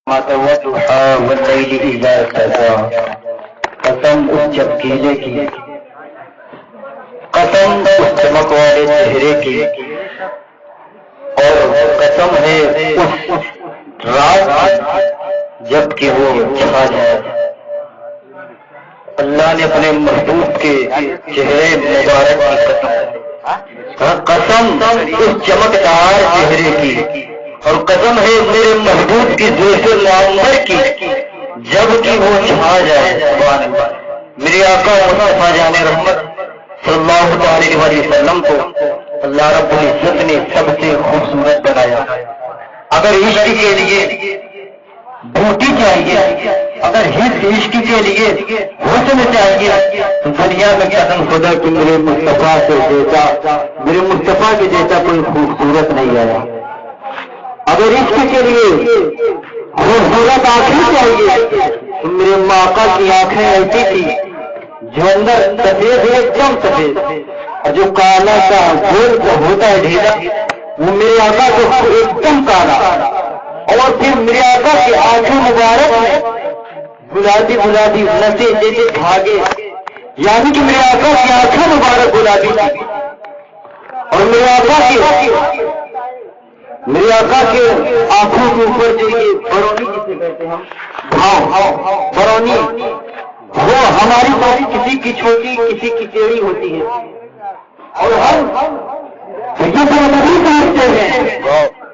والضحى والليل إذا سجى قسم اس چمکیلے کی، قسم اس چمک والے چہرے کی، اور قسم ہے اس رات جب کہ وہ چھا جائے۔ اللہ نے اپنے محبوب کے چہرے مبارک کی قسم اس چمکدار چہرے کی، اور قسم ہے میرے محبوب کی زلف معمر کی جب کہ وہ چھا جائے۔ میرے آقا مصطفیٰ جان رحمت صلی اللہ علیہ وسلم کو اللہ رب العزت نے سب سے خوبصورت بنایا۔ اگر عشق کے لیے بوٹی چاہیے، اگر عشق کے لیے حسن چاہیے تو دنیا میں قسم خدا کہ میرے مصطفیٰ کے جیسا، میرے مصطفیٰ کے جیسا کوئی خوبصورت نہیں آیا۔ اگر عشق کے لیے خوبصورت آنکھیں چاہیے تو میرے آقا کی آنکھیں ایسی تھی جو اندر سفید ایک دم سفید، اور جو کالا کا گول ہوتا ہے ڈھیلا وہ میرے آقا کو ایک دم کالا، اور پھر میرے آقا کی آنکھیں مبارک میں گلابی گلابی نسیں جیسے دھاگے، یعنی کہ میرے آقا کی آنکھیں مبارک گلابی تھی، اور میرے آقا کے آنکھوں کے اوپر جو یہ برونی جسے کہتے ہیں ہم برونی، وہ ہماری بات کسی کی چھوٹی کسی کی ٹیڑھی ہوتی ہے، اور ہم یہ نہیں سمجھتے ہیں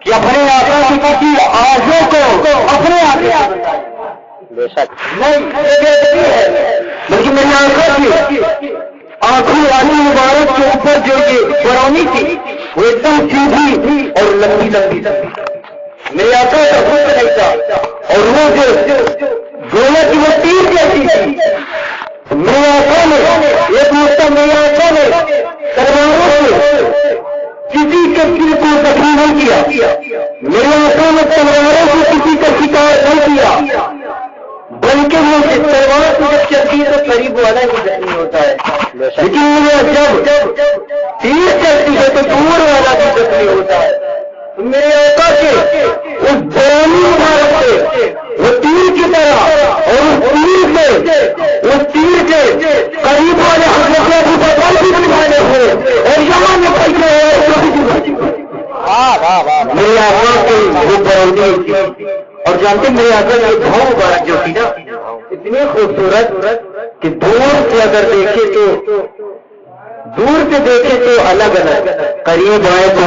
کہ اپنے آقا کی کسی آنکھوں کو اپنے آگے بے شک نہیں ہے، بلکہ میرے آقا کی آنکھوں والی مبارک کے اوپر جو یہ برونی تھی وہ ایک دم سیدھی اور لمبی لمبی تھی۔ میرے آقا کا خود نہیں تھا، اور وہ جو گویا کی وہ تیر جیسی تھی۔ میرے آقا نے ایک مرتبہ میرے آقا نے تلواروں سے کسی کے دل کو زخمی نہیں کیا، میرے آقا نے تلواروں سے کسی کا شکار نہیں کیا، بلکہ وہ تلوار سے جب چلتی ہے تو قریب والا ہی زخمی ہوتا ہے، لیکن وہ جب تیر چلتی ہے تو دور والا بھی زخمی ہوتا ہے۔ میرے آقا کے اس برونی مبارک سے وہ تیر کی طرح، اور اس تیر کے قریب والے حضرت ابو بکر بھی بنانے ہوئے، اور یہاں نکل کے میرے آقا کی وہ برونی تھی۔ اور جانتے میرے آقا کی بھاؤ مبارک جو تھی نا اتنی خوبصورت کہ دور سے اگر دیکھے تو الگ الگ، قریب آئے تو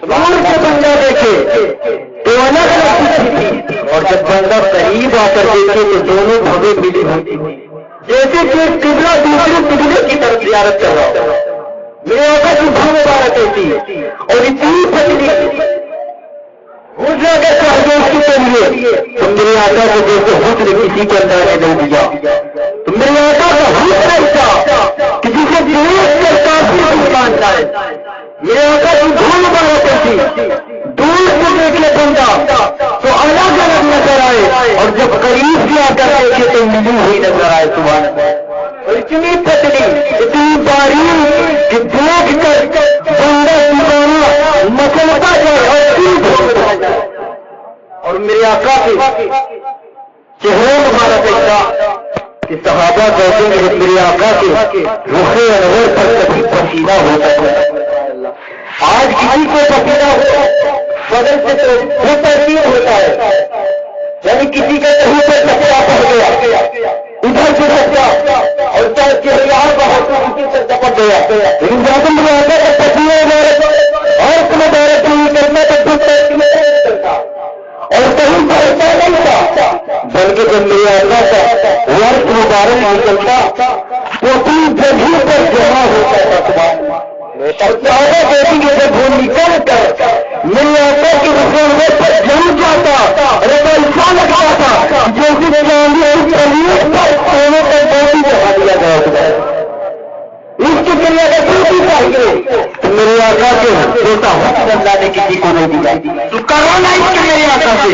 دور سے بندہ دیکھے تو الگ الگ تھی، اور جب بندہ قریب آ کر دیکھے تو دونوں بھویں ملی ہوتی، جیسے کہ قبلہ دوسرے قبلے کی طرف زیارت کر رہا ہو۔ میرے آقا کی بھاؤ مبارک ہوتی ہے اور اتنی پتلی اگر چاہیے اس کے لیے تو میرے آقا کو جیسے حسن کسی کو اللہ نے دے دیا، تو میرے آقا کا حسن ایسا کہ جسے دیکھ کر کافی انسان جائے۔ میرے آقا کی بھول مبارک ہوتی، دور سے دیکھ لے بندہ تو الگ الگ نظر آئے، اور جب قریب سے آ کر دیکھے تو ملی ہوئی نظر آئے۔ سبحان اللہ، اور اتنی پتلی اتنی باریک کہ دیکھ کر بندہ مسلتا جائے اور اور میرے آقا کے چہرے مبارک ایسا کہ صحابہ کہتے ہیں کہ میرے آقا کے رخ انور پر کبھی پسینہ ہوتا ہے۔ آج کسی کو پسینہ ہو بدن سے تو وہ ترتیب ہوتا ہے، یعنی کسی کا کہیں پر کچرا پڑ گیا ادھر سے کچرا اور چہریار بہت کسی سے چپک گیا، لیکن جب میرے آقا کا پسینہ اور اس میں دائرت نہیں کرنا تو دوسرے کرتا، اور کہیں پر ایسا نہیں تھا، بلکہ جب میرے آقا کا ورق مبارک نکلتا تو اپنی جگہ پر جمع ہوتا تھا۔ صحابہ کہتی کہ جب وہ نکل کر میرے آقا کے رسول پر جم جاتا رضا ایسا لگتا تھا جیسے چاندی پر سونے کا بوٹی چڑھا دیا گیا ہوتا ہے۔ اس کے ذریعے اگر ڈیوٹی چاہیے تو میرے آقا کے جیسا حسن اللہ نے کسی کو نہیں دیا، تو کرونا اس کے میرے آقا سے،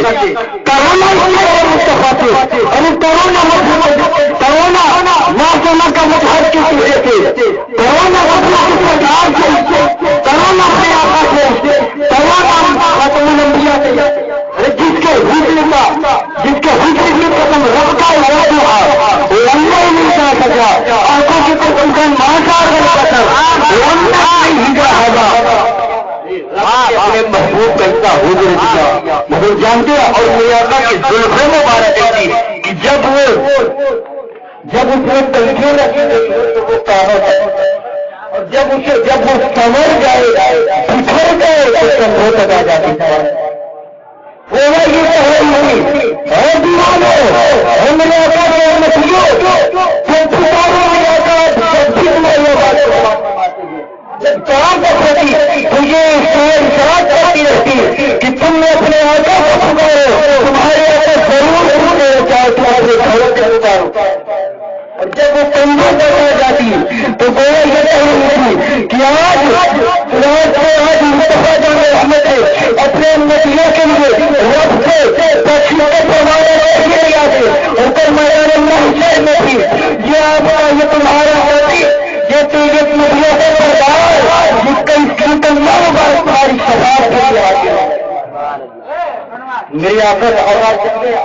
کرونا اس کے اور مصطفیٰ سے، اور کرونا ماسونا کا مظہر کے چہرے سے، کرونا سرکار سے، کرونا اپنے آقا سے، کرونا خاتم الانبیاء سے، جس ایسا حضور دیا مگر جانتے ہیں اور میرے آقا کی زلفیں مبارک تھی کہ جب اس میں تنخی رکھی گئی تو وہ کاغذ ہے اور جب وہ سمر جائے بکھر گئے تو کندھوں تک آ جاتی ہے وہ یہ اور دیوانوں اور میرے آقا کو مچھلیوں تم پکارو میرے آقا جب بھی تمہاری آواز جب کام کرتی تجھے اشارت کرتی رہتی کہ تم نے اپنے آقا کو پکارو تمہارے آقا ضرور چاہے تمہارے گھروں کے پکارو اور جب وہ کندھوں تک آ جاتی تو وہ یہ کہہ رہی تھی کہ آج مصطفیٰ جان احمد اپنے نتیجے کے لیے رب سے فرمایا اور میدان محشر میں تھی یہ آپ کا یہ تمہارا ہوتی یہ تیجت ندیوں کا سردار جس کا اس کی تمہاری شفاعت کے لیے آتی ہے میری آخر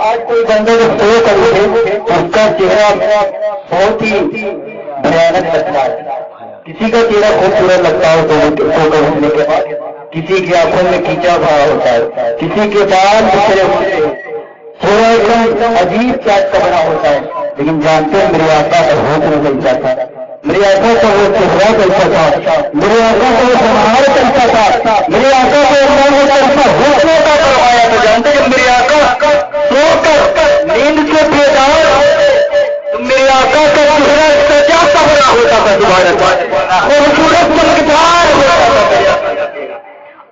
آج کوئی بندے کو سو کر اٹھے اس کا چہرہ بہت ہی بھیانک لگتا ہے کسی کا چہرہ خوبصورت لگتا ہے سو کر اٹھنے کے بعد کسی کی آنکھوں میں کیچا بھرا ہوتا ہے کسی کے بال بکھرے ہوتے ہیں تھوڑا ایک دم عجیب چاٹ کا بنا ہوتا ہے لیکن جانتے ہیں میرے آقا کا حکم ملتا تھا میرے آقا کا وہ چہرہ کیسا تھا میرے آقا کا وہ سنہار کیسا تھا میرے آقا کو اللہ نے کیسا حکم کا کروایا تو جانتے ہیں میرے آقا سو کر نیند سے بیدار تو میرے آقا کا چہرہ سجا سا بنا ہوتا تھا دوبارہ خوبصورت چمکدار ہوتا تھا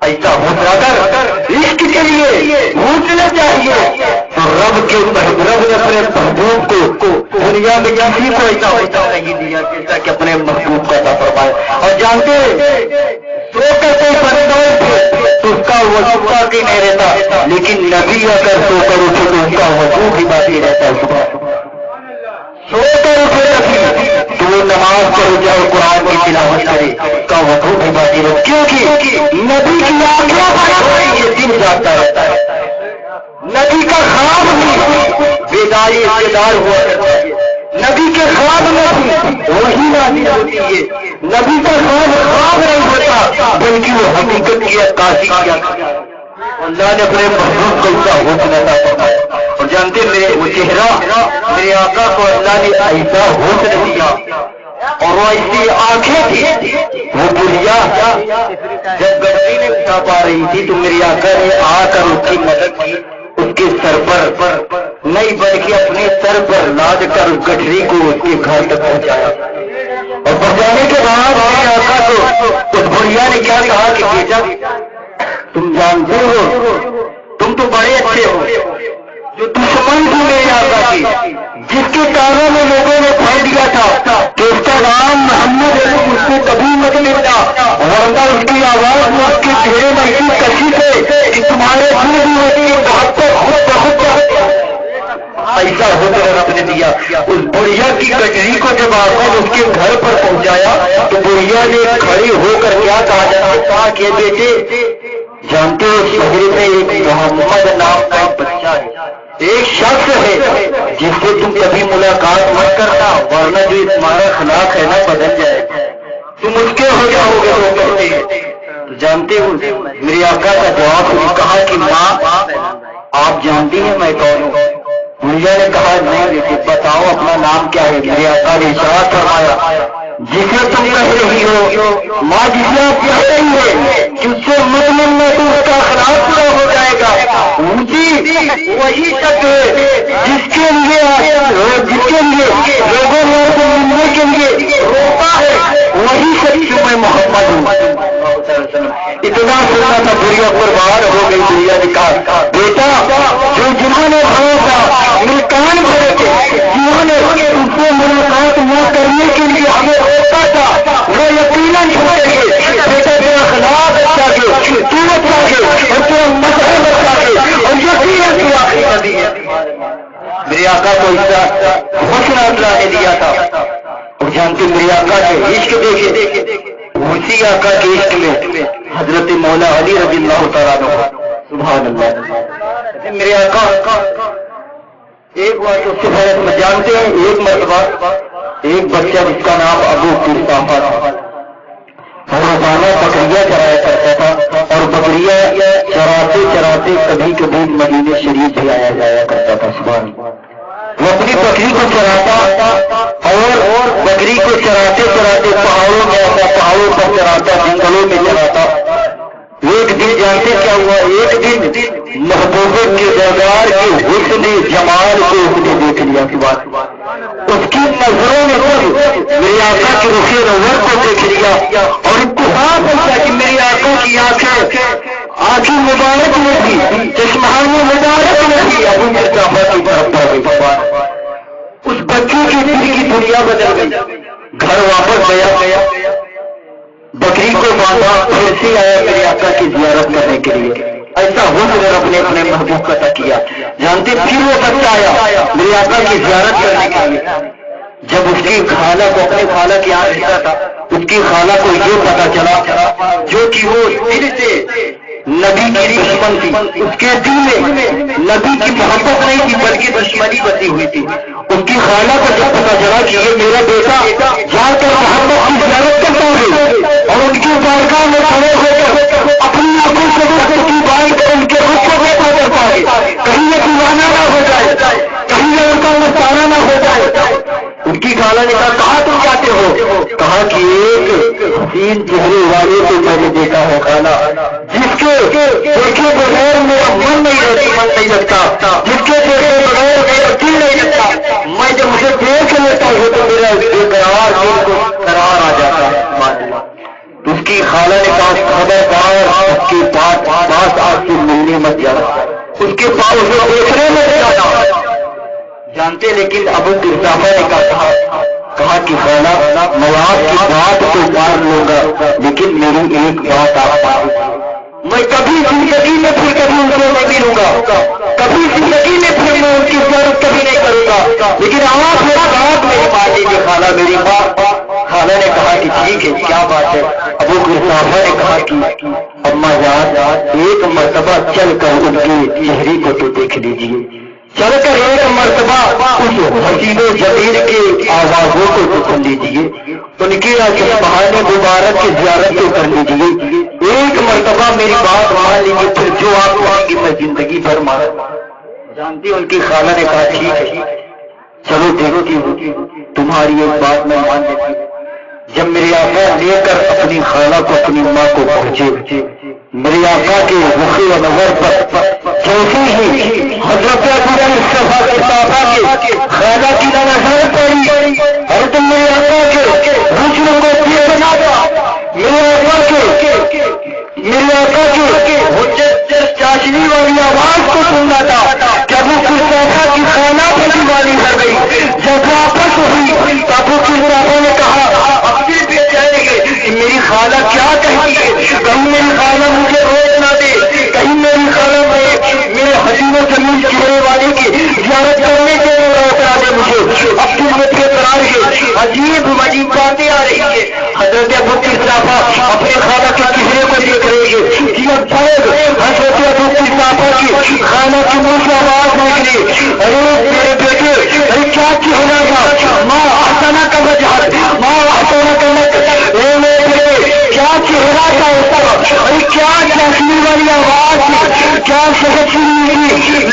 ایسا ہوتا کر عشق کے لیے پوچھنا چاہیے تو رب نے اپنے محبوب کو دنیا میں کسی کو ایسا ہوتا نہیں دیا جیسا کہ اپنے محبوب کا عطا فرمائے اور جانتے سو کر کوئی بندہ تو اس کا وضو باقی نہیں رہتا لیکن نبی اگر سو کر اٹھے تو ان کا وضو بھی باقی رہتا ہے صبح سو کر اٹھے نبی تو وہ نماز پڑھ جائے قرآن کی تلاوت کرے اس کا وضو بھی باقی رہتا کیونکہ نبی کی آنکھوں پر یہ دن جاتا رہتا ہے نبی کا خواب بھی بیداری اقتدار ہوا کرتا ہے نبی کے خواب میں بھی وہی نازل ہوتی ہے نبی کا خواب نہیں ہوتا بلکہ وہ حقیقت کی عکاسی کیا اللہ نے اپنے محبوب کو اس کا حکم عطا فرمایا اور جانتے میرے وہ چہرہ میرے آقا کو اللہ نے ایسا حسن دیا اور وہ ایسی آنکھیں تھی وہ بڑھیا جب گٹری نہیں اٹھا پا رہی تھی تو میری آقا نے آ کر اس کی مدد کی اس کے سر پر نہیں بلکہ اپنے سر پر لاد کر گٹری کو اس کے گھر تک پہنچایا اور پہنچانے کے بعد میرے آقا کو اس بڑھیا نے کیا کہا کہ بیٹا تم جانتے ہو تم تو بڑے اچھے ہو جو دشمن تھی میرے آقا کی جس کے کانوں میں لوگوں نے پھیل دیا تھا کہ اس کا نام محمد ہے اس کو کبھی مت ملتا ورنہ اس کی آواز میں اس کے چہرے میں اتنی کشش ہے کہ تمہارے دل بھی ہوتی ہے بہت بہت ایسا ہوتا رب نے دیا اس بڑھیا کی کٹری کو جب آقا نے اس کے گھر پر پہنچایا تو بڑھیا نے کھڑی ہو کر کیا کہا جاتا کہ بیٹے جانتے ہو شہر میں ایک محمد نام کا ایک بچہ ہے ایک شخص ہے جس سے تم کبھی ملاقات مت کرنا ورنہ جو تمہارا اخلاق ہے نا بدل جائے تم اس کے ہو جاؤ گے وہ کہتے ہیں تو جانتے ہو میرے آقا کا جواب کہا کہ ماں آپ جانتی ہیں میں کون ہوں بڑھیا نے کہا نہیں بیٹے بتاؤ اپنا نام کیا ہے میرے آقا نے اشارہ فرمایا جسے تم کہہ رہی ہو ماں جسے آپ کہہ رہی ہے کہ اس سے مطمئن میں تو اس کا اخلاق پورا ہو جائے گا اونچی وہی شخص ہے جس کے لیے لوگوں نے ملنے کے لیے روکا ہے وہی شخص میں محمد ہوں اتنا سنا تھا بڑھیا قربان ہو گئی بڑھیا نے کہا بیٹا جو جنہوں نے بھروسہ ملکان بھرے تھے جنہوں نے ان سے ملاقات نہ کرنے کے لیے ہمیں روکا تھا وہ یقیناً چھوڑیں گے بیٹا تیرا اخلاق اچھا گے تو اچھا گے اور تیرا مذہب اچھا گے اور یقیناً تو آخری نبی ہے میرے آقا کو اس کا حسن اللہ نے دیا تھا اور جانتے میرے آقا کے عشق دیکھے اسی آقا کے عشق میں حضرت مولا علی رضی اللہ تعالیٰ عنہ سبحان اللہ میرے آقا ایک بات اس کے بارے میں جانتے ہیں ایک مرتبہ ایک بچہ جس کا نام ابو قرصافہ تھا روزانہ بکریاں چرایا کرتا تھا اور بکریاں چراتے چراتے کبھی کبھی مدینے شریف بھی آیا جایا کرتا تھا. سبحان اللہ. وہ اپنی بکری کو چراتا اور بکری کو چراتے چراتے پہاڑوں میں آتا, پہاڑوں پر چراتا, جنگلوں میں چراتا. ایک دن جانتے کیا ہوا؟ ایک دن محبوبہ کے دربار کے حسن جمال کو اس نے دیکھ لیا. کی بات اس کی نظروں نے میرے آقا کے رخ نظر کو دیکھ لیا اور اتفاق ہوتا کہ میری آقا کی آنکھیں مبارک میں تھی, چشمانی مبارک میں تھی. ابو مصطفیٰ کی طرف پڑ گئی. اس بچے کی دل کی دنیا بدل گئی. گھر واپس گیا, بکری کو باندھا, پھر سے آیا میرے آقا کی زیارت کرنے کے لیے. ایسا حسن رب نے اپنے محبوب کا عطا کیا. جانتے پھر وہ بچہ آیا میرے آقا کی زیارت کرنے کے لیے. جب اس کی خالہ کو, اپنے خالہ کی یہاں رہتا تھا, اس کی خالہ کو یہ پتا چلا جو کہ وہ دل سے نبی کی دشمن تھی, اس کے دل میں نبی کی محبت نہیں تھی بلکہ دشمنی بسی ہوئی تھی. اس کی خالہ کو جب پتا چلا کہ یہ میرا بیٹا جا کر محبت کی زیارت کرتا ہے اور ان کی بارگاہ میں کھڑے ہو کر اپنی آنکھوں سے وقت کی بات کر ان کے رخ کو دیکھا کرتا ہے, کہیں یہ دیوانہ نہ ہو جائے, کہیں یہ ان کا مستانہ نہ ہو جائے. ان کی خالہ نے کہا کہاں تم جاتے ہو؟ کہا کہ ایک حسین چہرے والے کو میں نے دیکھا ہے خالہ, جس کے دیکھے بغیر میرا من نہیں لگتا, جس کے دیکھے بغیر میرا دل نہیں لگتا. میں جب اسے دیکھ لیتا ہوں تو میرا بے قرار دل کو قرار آ جاتا ہے. اس کی خالہ نے کہا خبردار اس کے پاس آپ سے ملنے مت جانا, اس کے پاس اسے دیکھنے مت جانا. جانتے لیکن ابو قرطافہ نے کہا کہ خالہ میں آپ کی بات کو مان لوں گا لیکن میری ایک بات آپ مان, میں کبھی زندگی میں پھر کبھی ان کو نہیں ملوں گا, کبھی زندگی میں پھر میں ان کی ضرورت کبھی نہیں کروں گا, لیکن آپ میرا بات نہیں مان لیجیے خالہ میری بات. خالہ نے کہا کہ ٹھیک ہے کیا بات ہے؟ ابو قرطافہ نے کہا کہ اما جان ایک مرتبہ چل کر ان کے چہرے کو تو دیکھ لیجیے, چل کر ایک مرتبہ اس حسین و جمیل کی آوازوں کو تو سن لیجیے, ان کی چشمہان مبارک کی زیارت تو کر لیجیے. ایک مرتبہ میری بات مان لیجیے, پھر جو آپ کہیں گے میں زندگی بھر مان. جانتی ان کی خالہ نے کہا ٹھیک ہے چلو دیکھتی ہوں تمہاری ایک بات میں مان لیتی. جب میرے آقا لے کر اپنی خالہ کو اپنی ماں کو پہنچے, میرے آقا کے رخ نظر پر جیسے ہی حضرت ابو قرطافہ کے خالہ کی نظر پڑی اور تم میرے آقا کے حسن کو دیکھنا تھا, میرے آقا کے چاشنی والی آواز کو سننا تھا کہ ابو قرطافہ کی خالہ بھی دیوانی ہو گئی. جب واپس ہوئی ابو قرطافہ نے کہا اپنے بھی جائیں گے کہ میری خالہ کیا کہیں گے, کہیں میری خالہ مجھے روک نہ دے, کہیں میری خالہ میرے حسین و جمیل چہرے والے کی زیارت کرنے کے لیے روک نہ دے مجھے. اب تم کے قرار ہے عجیب عجیب باتیں آ رہی ہے. حضرت ابو قرطافہ اپنے خالہ کے چہرے کو دیکھ رہے ہیں کہ حضرت ابو قرطافہ کی خالہ کی منہ سے آواز نکلی, ارے میرے بیٹے ارے کیا چہرہ تھا, ماں آسانہ کا وجہ, ماں آسانہ کا میرے بیٹے کیا چہرہ تھا اس کا, ارے کیا چاشنی والی آواز تھی, کیا شہری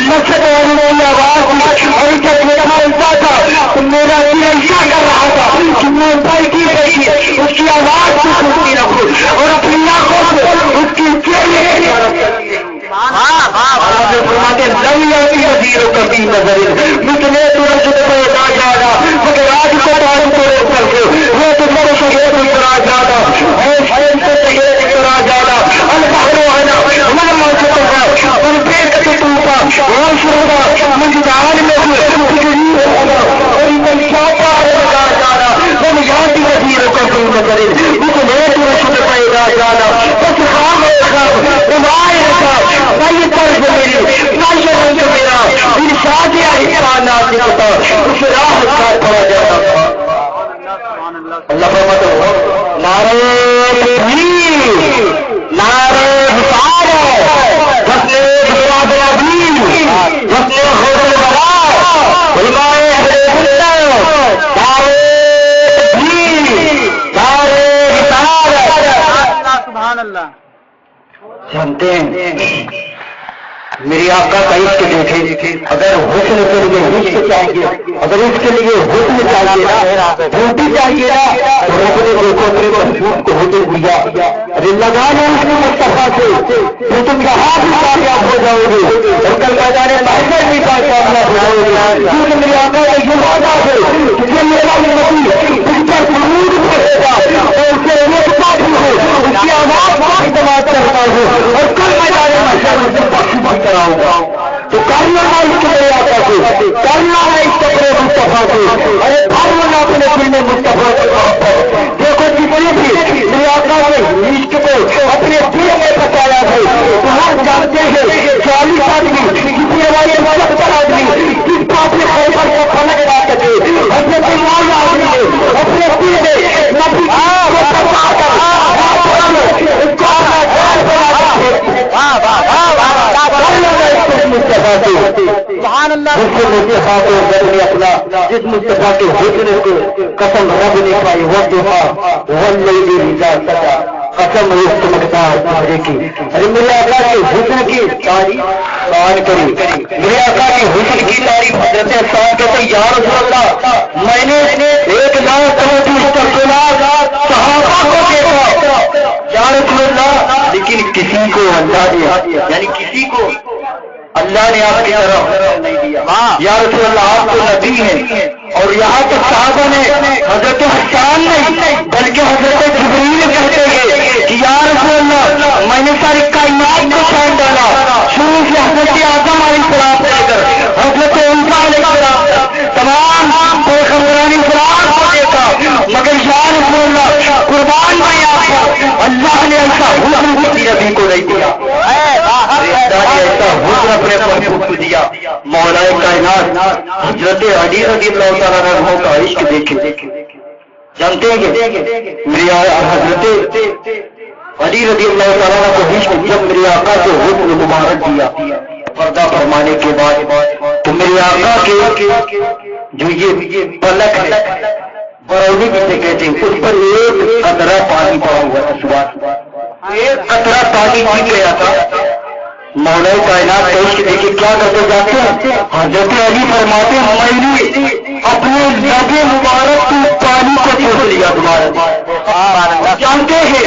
لذت والی آواز تھی. ارے جب میرا ایسا تھا تو میرا دل ایسا کر رہا تھا کہ میں بیٹھی بیٹھی اس کی آواز کو سنتی رہوں اور اپنی آنکھوں سے اس کی چہرے وزیروں کا بھی نظر مجھے ترجت پیدا جانا مگر آج کو تعلق تو کر کے وہ تو میرے شہید اترا جانا اور شہید سے شہید اترا جانا البحر آنا مرمہ سے تو اور بیٹ سے ٹوٹا اور شروع مجھے جان میں تجریب ہوگا اور میں چاہتا ہوگا جانا وہ یاد وزیروں کا بھی نظر مجھے ترجت پیدا جانا بس خام عمائے یہ طرز میری ناشر رنگ میرا ارشاد احسان نازل ہوتا اس راہ کا پڑا جاتا. اللہ فرماتا ہے نعرہ تکبیر نعرہ حساب جس نے حساب عظیم جس نے حوض البراء علماء اہل سنت نعرہ تکبیر نعرہ حساب. سبحان اللہ. جانتے ہیں میری آقا کا عشق دیکھے، اگر حسن کے لیے عشق چاہیے، اگر اس کے لیے حسن چاہیے نا، بوٹی چاہیے نا، تو رب نے دیکھو میرے محبوب کو حسن دیا، ارے لگا لو اس کو مصطفیٰ سے تو تم یہاں بھی کامیاب ہو جاؤ گے اور کل بازار محفل بھی کامیاب ہو جاؤ گے، کیونکہ میری آقا کا یہ وعدہ ہے کہ جو میرا نبی اس پر درود پڑھے گا اور اسے روکتا بھی ہو، اس کی آواز کو اعتماد کرتا ہو اور کل بازار محفل میں بخش کراؤں گا، تو کرنا ہے اس کے میرے آقا سے، کرنا ہے اس کپڑے مصطفیٰ سے، ارے بھرنا اپنے دل میں مصطفیٰ کے محبت، دیکھو جتنے بھی میرے آقا کے عشق کو اپنے دل میں بچایا ہے، تو ہم جانتے ہیں 40 آدمی کسی والے 70 آدمی جس کو اپنے خیبر کو پھلک لا سکے، اپنے دماغ آدمی ہے اپنے دل میں نبی کو بچا کر اس کو اپنا گھر بنا کر سبحان اللہ، جس مصطفیٰ کے حسن کو قسم رب نے پائی قسم اس مقدار دوسرے کی، ارے میرے آقا کے حسن کی تعریف بیان کری، میرے آقا کے حسن کی تعریف حضرت صاحب کہتے ہیں یا رسول اللہ میں نے 1,34,00,000 صحابہ کو دیکھا یا رسول اللہ، لیکن کسی کو اللہ نے یعنی کسی کو اللہ نے آپ کی طرف نہیں دیا، یا رسول اللہ آپ تو نبی ہیں، اور یہاں تو صحابہ نے حضرت حسان نہیں بلکہ حضرت جبریل کہتے ہیں کہ یا رسول اللہ میں نے ساری کائنات کو چھان ڈالا، شروع سے حضرت آدم علیہ السلام لے کر حضرت عیسیٰ علیہ السلام تک تمام پیغمبران اسلام کو دیکھا، مگر یا رسول اللہ قربان میں آپ کو اللہ نے ایسا حسن کسی نبی کو نہیں دیا، ایسا حسن اپنے محبوب کو دیا، مولا کائنات حضرت علی رضی اللہ تعالیٰ عنہ کا عشق دیکھے، جانتے ہیں میری حضرت علی رضی اللہ تعالیٰ عنہ کو عشق جب میرے آقا کو حسن مبارک دیا پردہ فرمانے کے بعد، تو میرے آقا کے جو یہ پلک ہے برونی جسے کہتے ہیں اس پر ایک قطرہ پانی پڑا ہوا تھا، صبح ایک قطرہ پانی پی گیا تھا، مولا کائنات کا عشق دیکھے کیا کرتے جاتے ہیں، حضرت علی فرماتے ہیں میں نے اپنے لبے مبارک سے پانی کو چھوڑ لیا دوبارہ، جانتے ہیں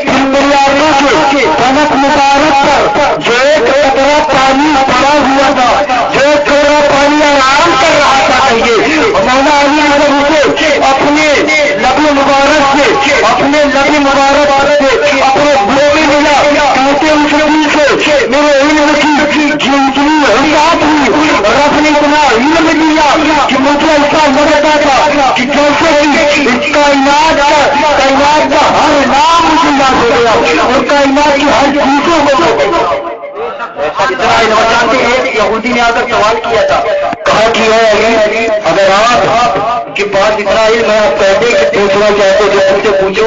پھر میرے آقا کے پلک مبارک پر جو ایک قطرہ پانی پڑا ہوا تھا، جو ایک قطرہ پانی آرام کر رہا تھا، کہیے مولا علی سے اپنے لبے مبارک سے اپنے لبے مبارک سے اپنے گھر میں ملا، کہتے اس نبی سے میرے علم کی جتنی حیات ہوئی رب نے اتنا علم دیا کہ مجھے ایسا لگتا تھا کہ جیسے ہی اس کائنات کا ہر نام مجھے یاد ہو گیا اور کائنات کی ہر چیزوں کو جانتے ہیں، یہودی نے آ کر سوال کیا تھا، کہا کہ علی اگر آپ کے پاس اتنا علم ہے آپ کہتے کہ پوچھنا چاہتے جو مجھ سے پوچھو،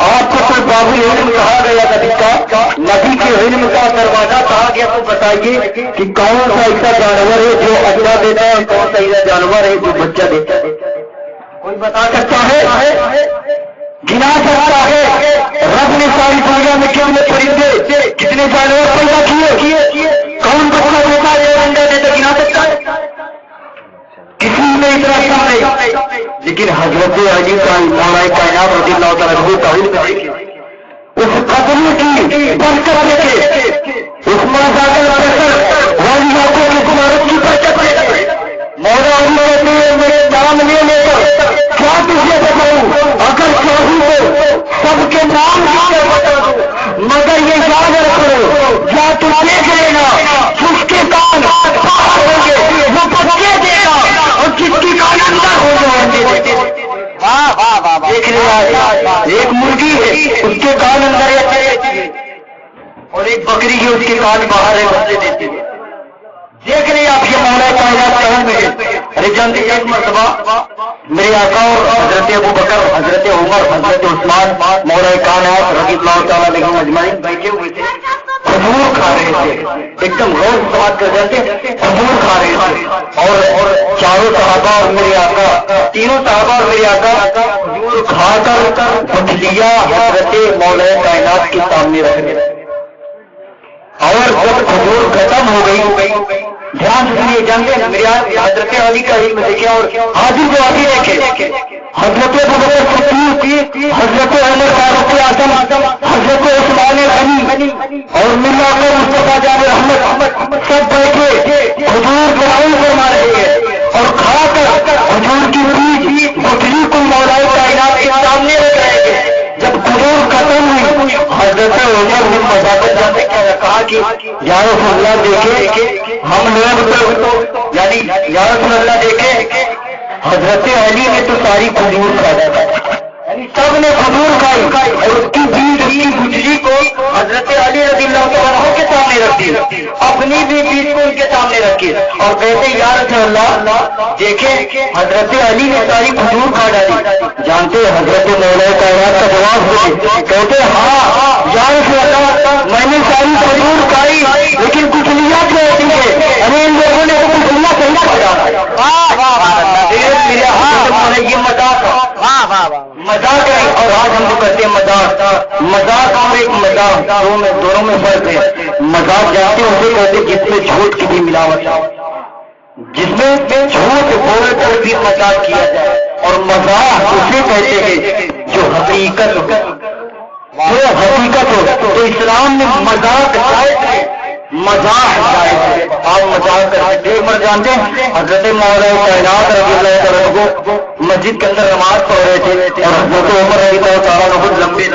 آپ کو کوئی باب العلم کہا گیا نبی کا، نبی کے علم کا دروازہ کہا گیا، تو بتائیے کہ کون سا ایسا جانور ہے جو انڈا دیتا ہے، کون سا ایسا جانور ہے جو بچہ دیتا ہے، کوئی بتا سکتا ہے؟ گنا سکتا ہے؟ رب نے ساری دنیا میں کتنے پرندے کتنے جانور پیدا کیے، کون بچہ دیتا ہے جو انڈا دیتا گنا سکتا ہے؟ کسی میں اتنا کم نہیں، لیکن حضرت علی کا مولا کائنات رضی اللہ تعالیٰ عنہ کا علم اس قدر کی برکت دیکھے، اس مزاجل پریشر والی لوگوں کی عمارت کی برکت دیکھے، مولا علی میرے نام لے لے کر کیا تجھے بتاؤں، اگر چاہوں تو سب کے نام کیا بتا دوں، مگر یہ یاد رکھو یا تو دیکھ لینا جس کے کان باہر ہوں گے وہ بچے دے گا اور جس کی کان اندر ہو جائیں گے، دیکھ لیا ایک مرغی ہے اس کے کان اندر ہے اور ایک بکری ہے اس کے کان باہر ہے بچے دیتے ہیں، دیکھ لیں آپ یہ مولا کائنات کہاں میں، ارے جانتے ایک مرتبہ میرے آقا اور حضرت ابو بکر حضرت عمر حضرت عثمان مولا کائنات رضی اللہ تعالیٰ عنہم اجمعین بیٹھے ہوئے تھے، کھجور کھا رہے تھے، ایک دم غور سماعت کر جاتے کھجور کھا رہے تھے، اور چاروں صحابہ اور میرے آقا تینوں صحابہ اور میرے آقا کھجور کھا کر پتلیا حضرت مولا کائنات کے سامنے رکھ دیا، اور جب حضور ختم ہو گئی، دھیان سے سنیے، جانتے ہیں میرے حضرت علی کا علم دیکھیں اور حاضر جو ابھی دیکھیں، حضرت ابوبکر صدیق، حضرت عمر فاروق اعظم، حضرت عثمان غنی اور ملا کر مصطفیٰ جان رحمت سب بیٹھے حضور دعائیں فرما رہے ہیں اور کھا کر حضور کی پیٹھ بکری کو مولا کائنات کے سامنے رکھ رہے تھے۔ جب حضور ختم ہوئی، حضرت عمر نے مذاکر جانے کہا کہ یا رسول اللہ دیکھے ہم لوگ تو یعنی یا رسول اللہ دیکھے حضرت علی نے تو ساری کھجور کھا ڈالا، یعنی سب نے کھجور کھائی اور اس کی بیٹ کی گجری کو حضرت علی رضی اللہ عنہ کے سامنے رکھ دی، اپنی بھی بیٹ کو ان کے سامنے رکھی اور کہتے یا رسول اللہ دیکھیں حضرت علی نے ساری کھجور کھا ڈالی۔ جانتے حضرت مولا کائنات کا جواب ہوئے، کہتے ہاں یا رسول اللہ میں نے ساری کھجور کھائی لیکن کچھ لیا کہتی ہے، ارے ان لوگوں نے تو کچھ لیا صحیح کھا ڈالا۔ یہ مذاق ہے اور آج ہم جو کرتے ہیں مذاق اور ایک مذاق دونوں میں فرق ہے۔ مذاق جانتے ہیں اسے کہتے ہیں جس میں جھوٹ کی بھی ملاوٹ، جس میں جھوٹ بول کر بھی مذاق کیا جائے، اور مذاق اسے کہتے ہیں جو حقیقت ہو۔ تو اسلام میں مذاق جائز ہے، مذاق جائز ہے، آپ مذاق کرتے ہیں۔ عمر جانتے ہیں حضرت مولا کائنات رضی اللہ عنہ مسجد کے اندر نماز پڑھ رہے تھے اور حضرت عمر رضی اللہ تعالیٰ عنہ لمبے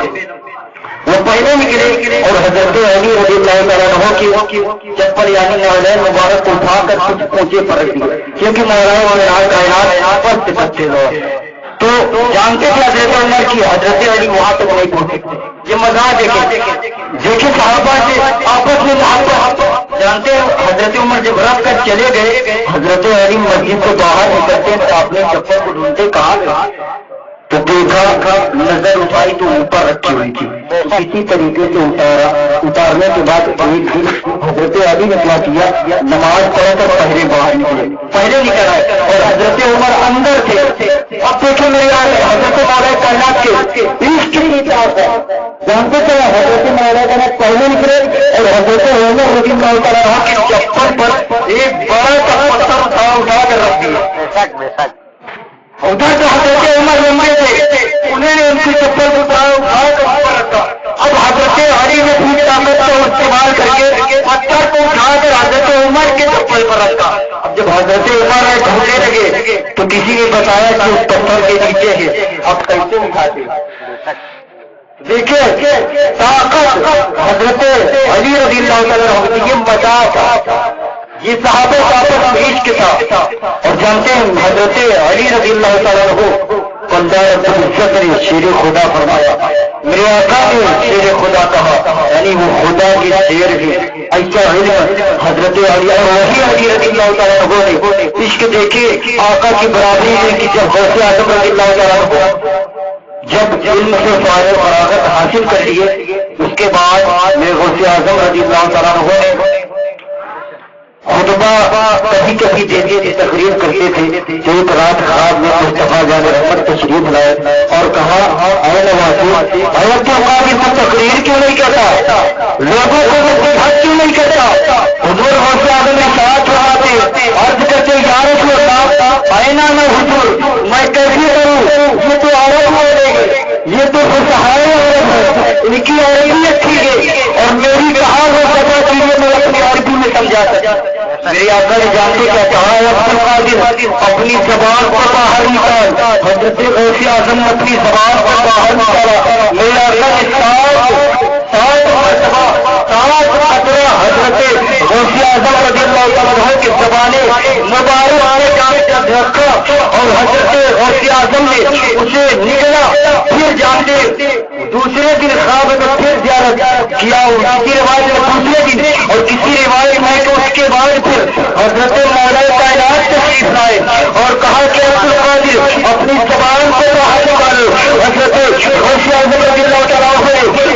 وہ پہلے نکلے اور حضرت علی رضی اللہ تعالیٰ عنہ کی چپل یعنی نعلین مبارک کو اٹھا کر کچھ اونچے پر رکھ دیے، کیونکہ مولا کائنات پست پستے لوگ تو جانتے تھے حضرت عمر کی حضرت علی وہاں تک نہیں پہنچے۔ یہ مذاق دیکھیں صحابہ سے آپس میں محبت، جانتے ہیں حضرت عمر جب رکھ کر چلے گئے، حضرت علی مسجد سے باہر نکلتے تو اپنے چپل کو ڈھونڈتے کہاں گئے تو دیکھا نظر اٹھائی تو اوپر رکھی ہوئی تھی، اسی طریقے سے اتارنے کے بعد ایک دن حضرت علی نے کیا کیا، نماز پڑھ کر پہلے باہر پہلے نکل آئے اور حضرت عمر اندر تھے۔ اب دیکھیں میرے حضرت مولا کائنات کے عشق کی اطاعت ہے، جانتے تھے حضرت مولا کائنات پہلے نکلے اور حضرت عمر رضی اللہ تعالیٰ عنہ کی چپل پر ایک بڑا سا پتھر اٹھا کر رکھ دیا۔ ادھر تو حضرت عمر لمبے تھے، انہوں نے ان کی چپل کو اٹھا کر اوپر رکھا۔ اب حضرت علی نے پوری طاقت کو استعمال کر کے پتھر کو اٹھا کر حضرت عمر کے چپل پر رکھا۔ اب جب حضرت عمر ڈھونڈنے لگے تو کسی نے بتایا کہ اس پتھر کے نیچے ہے، اب کیسے اٹھاتے؟ دیکھیے طاقت حضرت علی رضی اللہ عنہ، یہ مذاق، یہ صحابہ آپس میں عشق تھا۔ اور جانتے ہیں حضرت علی رضی اللہ تعالیٰ عنہ بندہ عزت نے شیر خدا فرمایا، میرے آقا نے شیر خدا کہا، یعنی وہ خدا کی شیر ہے۔ ایسا علم حضرت علی اور وہی علی رضی اللہ تعالیٰ عنہ نے عشق دیکھے آقا کی برابری ہے کہ جب غوث اعظم رضی اللہ تعالیٰ عنہ جب علم سے فراغت حاصل کر لیے، اس کے بعد میرے غوث اعظم رضی اللہ تعالیٰ عنہ نے خطبہ کبھی کبھی دیتے تھے، تقریر کرتے تھے۔ جو ایک رات خواب میں مصطفیٰ جان رحمت تشریف لائے اور کہا اے نوازی، عبد القادر کو تقریر کیوں نہیں کرتا، لوگوں کو حق کیوں نہیں کرتا؟ حضور غوث اعظم نے ساتھ لگاتے عرض کرتے یا رسول اللہ اینا میں حضور میں کیسے کروں، یہ تو عورت بولے گی، یہ تو فصحائے عورت ہے، ان کی عورت بھی اچھی ہے اور میری کہا وہ سزا کے لیے میں اپنی عربی میں سمجھا سکتا۔ میرے آقا نے جانتے کیا کہا، عبد القادر اپنی زبان کو باہر نکال، حضرت غوث اعظم اپنی زبان کو باہر نکالا۔ میرے آقا نے سات خطرہ حضرت غوث اعظم رضی اللہ تعالیٰ عنہ کی زبانیں مبارک رکھا اور حضرت غوث اعظم نے اسے نکلا۔ پھر جانتے دوسرے دن خواب میں پھر زیارت کیا، کسی روایت میں دوسرے دن اور کسی روایت میں کہ اس کے بعد پھر حضرت مولا کائنات تشریف لائے اور کہا کہ عبد القادر اپنی زبان کو باہر نکالو۔ حضرت غوث اعظم رضی اللہ تعالیٰ عنہ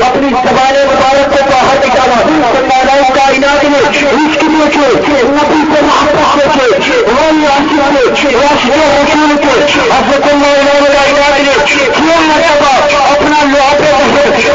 اپنی زبان مبارک کو باہر نکالا تو مولا کائنات نے عشق دیکھے، نبی سے محبت دیکھے، ولی عاشق کے رسول کے حضرت مولا کائنات نے کیا مرتبہ اپنا لعاب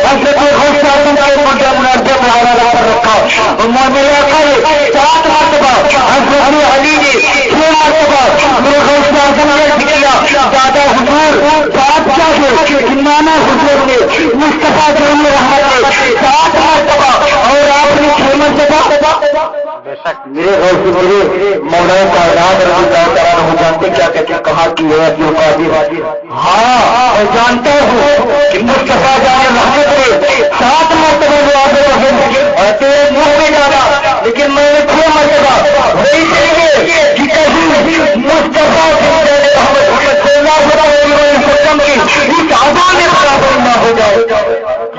حضرت غوث اعظم کے منظر پر رکھا. میرے آقا نے 7 مرتبہ حضرت علی نے 6 مرتبہ میرے غوث اعظم نے ذکر کیا. دادا حضور بادشاہ کے امامہ حضور نے مصطفیٰ جان رحمت نے 7 مرتبہ اور آپ نے 6 مرتبہ. میرے غوث میرے مولا کائنات رضی اللہ تعالیٰ عنہ جانتے کیا کہتے ہیں؟ کہا کہ ہے عبد القادر. ہاں میں جانتا ہوں کہ مصطفیٰ جان رحمت نے 7 مرتبہ جو آپ اور تیرے منہ میں ڈالا, لیکن میں نے 6 مرتبہ وہی چاہیے کہ کہیں مصطفیٰ محمد صلی اللہ علیہ وسلم کی اس آزاد میں برابر نہ ہو جائے.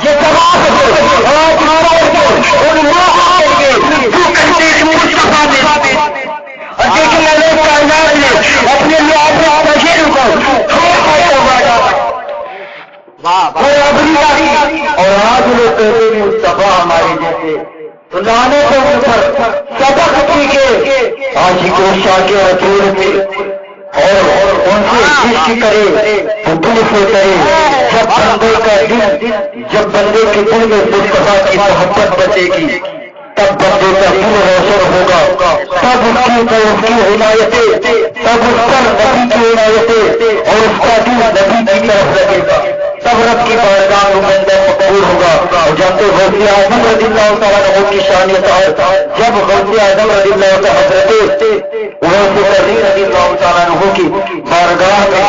یہ جواب ہے آج ان لوگوں کے لیے جو کہتے ہیں مصطفیٰ نے اور دیکھیں اللہ کائنات نے اپنے لیے اپنے بشیر کو اور آج لوگ کہتے ہیں مصطفیٰ ہمارے جیسے تو لانے کو اوپر سبق سیکھے عاشق و شاق رسول سے اور ان سے عشق کرے تو دل سے کرے. جب بندے کے دل میں مصطفیٰ کی محبت بچے گی تب بندے کا دل روشن ہوگا, تب اس کی عنایتیں, تب اس پر نبی کی عنایتیں اور اس کا دل نبی کی طرف لگے گا, تب رب کی بارگاہ میں بندہ مقبول ہوگا. اور جانتے غوث اعظم رضی اللہ تعالیٰ عنہ کی شانیت ہے. جب غوث اعظم رضی اللہ تعالیٰ حضرت رضی اللہ تعالیٰ عنہ کی بارگاہ میں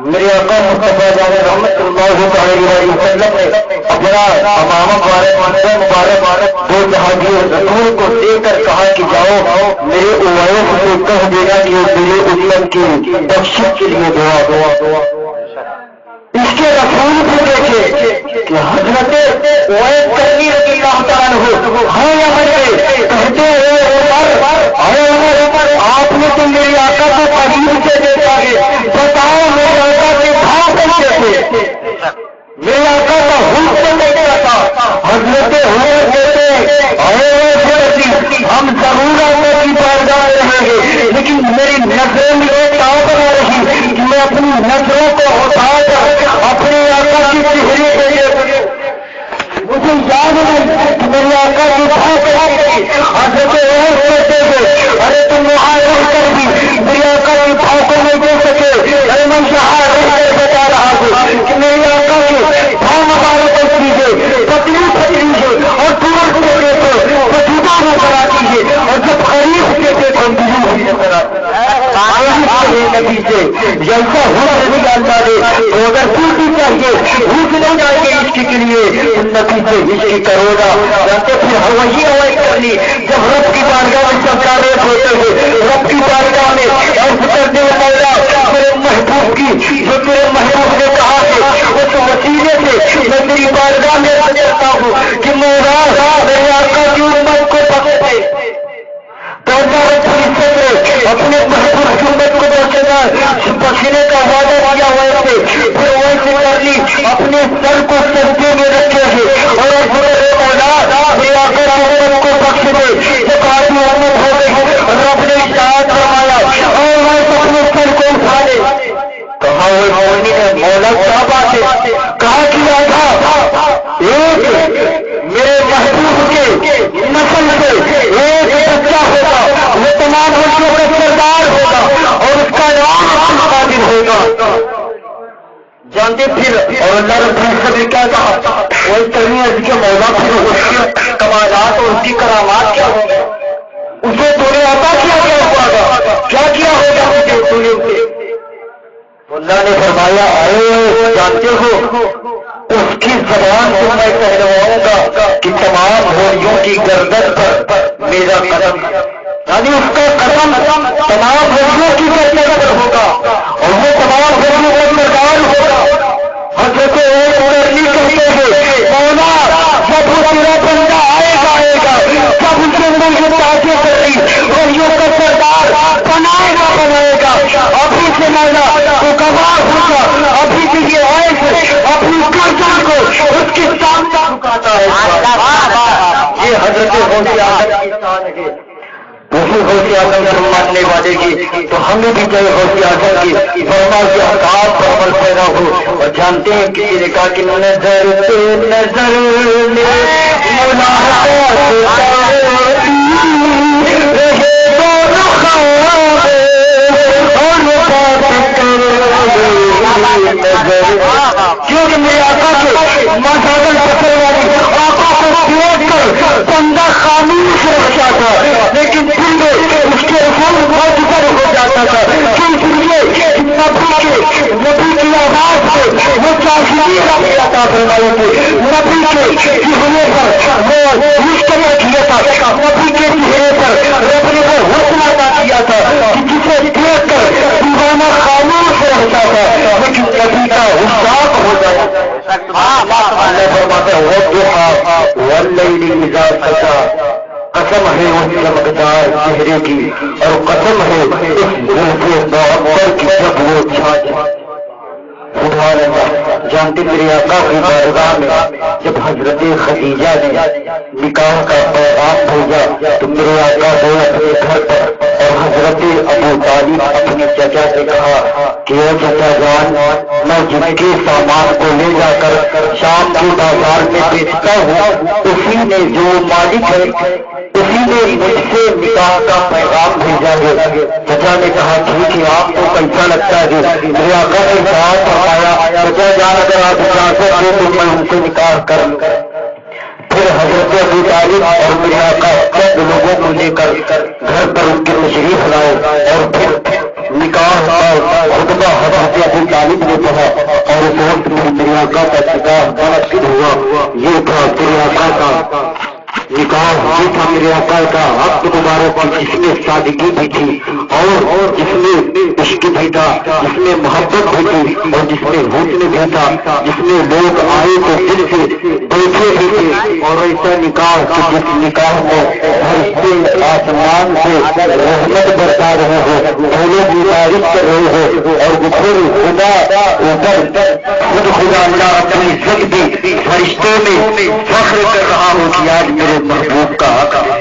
میرے آقا مصطفیٰ جان رحمت اللہ علیہ وسلم نے اپنا امامہ مبارک 2 صحابی رسول کو دے کر کہا کہ جاؤ میرے اوائف کو کہہ دینا کہ میرے امت کی بخشش کے لیے دعا. اس کے رسول کو دیکھے کہ حضرت اویس کرنی رضی اللہ تعالیٰ عنہ ہاں ہمارے کہتے عمر آپ نے تو میرے آقا کو قریب سے دیکھا ہے, بتاؤ میرے آقا کے بھاؤ کیسے تھے؟ میرے آقا کا حسن دیکھا تھا. حضرت عمر کہتے ہم ضرور اللہ کی بارگاہ رہیں گے, لیکن میری نظریں میں یہ کہاں بنا رہی کہ میں اپنی نظروں کو اٹھا کر اپنے آقا کی چہرے پہ مجھے یاد نہیں کہ میرے آقا کی بات کریں. حضرت عمر کہتے ہیں ارے تم وہاں رہ کر بھی میرے آقا کی بھاؤ کو نہیں دے سکے. ارے میں یہاں رہ کر بتا رہا ہوں کہ میرے آقا کے بھاؤ مبارک چیزیں پتلی ہے اور دور ہوتے تو وجودہ نظر آتی ہے, اور جب قریب ہوتے تو اندھی نظر آتی ہے. نبی سے جیسا ہو رہی اللہ نے تو اگر پوچھنی چاہیے بھوک نہیں جائے گی عشق کے لیے نبی سے عشق کرو گا. جانتے پھر وہی ہوئی کرنی جب رب کی بارگاہ میں سمجھانے ہوتے ہیں, رب کی بارگاہ میں عرض کرتے مولا میرے محبوب کی جو تیرے محبوب نے کہا ہے اس وسیلے سے میں تیری بارگاہ میں کرتا ہوں کہ مولا میرے آقا کی امت کو بخش دے. اپنے محبوب کی امت کو بخشنے کا وعدہ کیا ویسے پھر ویسے کر لی اپنے سر کو سجدے میں رکھے ہیں اور میرے آقا کی امت کو بخش دے. جب آدمی امت ہو گئی رب نے اشاعت فرمایا اور ویسے اپنے سر کو اٹھا لے. کہا مولا کیا بات ہے؟ کہا کیا تھا ایک میرے محبوب کے نسل سے ایک بچہ ہوگا, وہ تمام بچوں کا سردار ہوگا اور اس کا نام قادر ہوگا. جانتے پھر اور اللہ رب العزت نے کیا کہا وہ اس طرح کے مولا پھر اس کے کمالات اور اس کی کرامات کیا ہوں گے, اسے تو نے عطا کیا ہوا گا, کیا کیا ہوگا مجھے تو نے. اللہ نے فرمایا ارے جانتے ہو اس کی زبان کو میں کہلواؤں گا کہ تمام ہولیوں کی گردن پر میرا قدم, یعنی اس کا قدم تمام ہولیوں کی گردن پر ہوگا اور وہ تمام ہولیوں کا سردار ہوگا. حضرت کرنی کہتے ہیں مولا جب وہ تیرا بندہ آئے گا جب اس کے اندر یہ تاجے کری ہولیوں کا سردار بنائے گا ابھی سے مولا تو گواہ ہوگا, ابھی سے یہ آئے اپنی گردن کو اس کے سامنے جھکاتا ہے. یہ حضرت غوث اعظم کی شان ہے. وہی غوث اعظم کو ماننے والے دے گی تو ہمیں بھی چاہے غوث اعظم کی فرما کے احکام پر عمل پیدا ہو. اور جانتے ہیں کسی نے کہا کہ نظر پہ نظر کیونکہ میرے آقا کے مذہبل پتھر والی آقا کو دیکھ کر بندہ خاموش رکھتا تھا، لیکن پھر بھی اس کے رسول بہت بڑھ ہو جاتا تھا. کیونکہ نبی کی آواز سے وہ چاشنی عطا فرمائی تھی، نبی کے چہرے پر وہ مشکلیں کیا تھا، نبی کے چہرے پر رب نے وہ حسن عطا کیا تھا کہ جسے دیکھ کر دیوانہ خاموش رہتا تھا، لیکن نبی کا حساب ہو جاتا تھا. اللہ فرماتا ہے والضحیٰ واللیل اذا سجی، قسم ہے اس چمکدار چہرے کی اور قسم ہے اس زلف معطر کی جب وہ چھا جائے. سبحان اللہ. جانتے میرے آقا کی بارگاہ میں جب حضرت خدیجہ نے نکاح کا پیغام بھیجا تو میرے آقا گئے اپنے گھر پر اور حضرت ابو طالب اپنے چچا سے کہا کہ اے چچا جان، میں جن کے سامان کو لے جا کر شام کے بازار میں بیچتا ہوں اسی نے جو مالک ہے اسی نے مجھ سے نکاح کا پیغام بھیجا ہے. چچا نے کہا ٹھیک ہے، آپ کو کیسا لگتا ہے؟ میرے آقا نے جواب فرمایا چچا جان اگر آپ اجازت دیں تو میں ان سے نکاح کر لوں. پھر حضرت ابو طالب اور میرے آقا چند لوگوں کو لے کر گھر پر ان کے تشریف لائے اور پھر نکاح کا خطبہ حضرت ابو طالب نے پڑھا اور اس وقت میں میرے آقا کا نکاح منعقد ہوا. یہ تھا میرے آقا کا نکاح، یہ تھا میرے آقا کا عقد مبارک جس میں سادگی بھی تھی اور جس میں عشق بھی تھا، جس میں محبت بھی تھی اور جس میں حسن بھی تھا، جس میں لوگ آئے تو دل سے بیٹھے بھی تھے. اور ایسا نکاح کہ جس نکاح میں ہر آسمان سے رحمت برسا رہے ہو، پھولوں کی بارش کر رہے ہو اور بخور خدا اوپر خود خدا اللہ اپنی عزت بھی فرشتوں میں فخر کر رہا ہو کہ آج میرے محبوب کا حق ہے.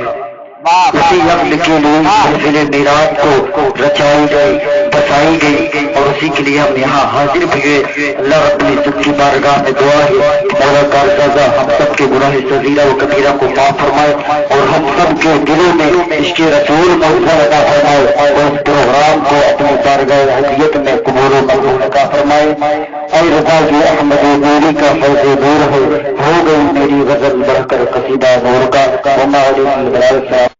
اسی عقل کے لیے محفل میراث کو رچائی گئی، بسائی گئی اور اسی کے لیے ہم یہاں حاضر بھی ہوئے. اللہ رب العزت کی بارگاہ میں دعا ہے مولا کارسازہ ہم سب کے گناہ صغیرہ و کبیرہ کو معاف فرمائے اور ہم سب کے دلوں میں اس کے رسول محفوظ عطا فرمائے اور اس پروگرام کو اپنی بارگاہ حیثیت میں قبول و مقبول عطا فرمائے. اے رضا کی احمد نوری کا فیض نور ہو گئی میری غزل بڑھ کر قصیدہ نور کا. وما علیکم